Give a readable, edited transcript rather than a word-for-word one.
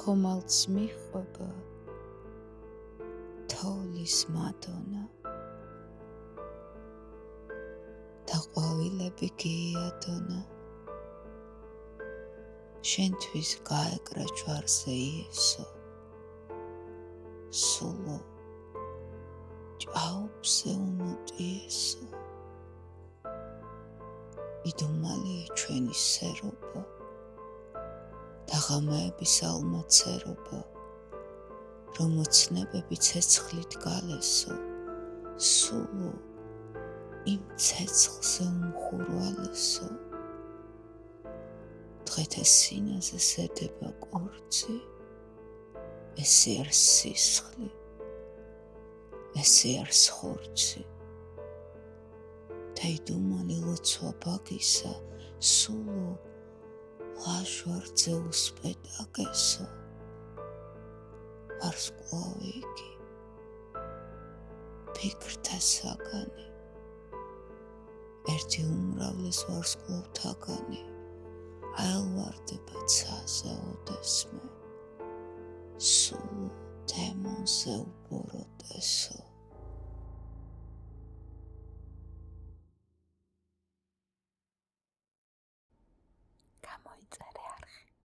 ხომალდს მიჰყვება თოვლის მადონა და ყვავილები გიადონა შენთვის გაეკრა ჯვარზე იესო სულო ჭაობზე უნოტიესო იდუმალია ჩვენი სერობა და ღამეების ალმაცერობა რომ ოცნებები ცეცხლით გალესო სულო იმ ცეცხლზე უმხურვალესო დღეთა სინაზე სედება კორცი ესე არ სისხლი ესე არ ხორცი და იდუმალი ლოცვა ბაგისა სულო ლაჟვარდზე უსპეტაკესო ვარსკვლავი იგი ფიქრთა საგანი ერთი უმრავლეს ვარსკვლავთაგანი აელვარდება ცაზე ოდესმე სულო დემონზე უბოროტესო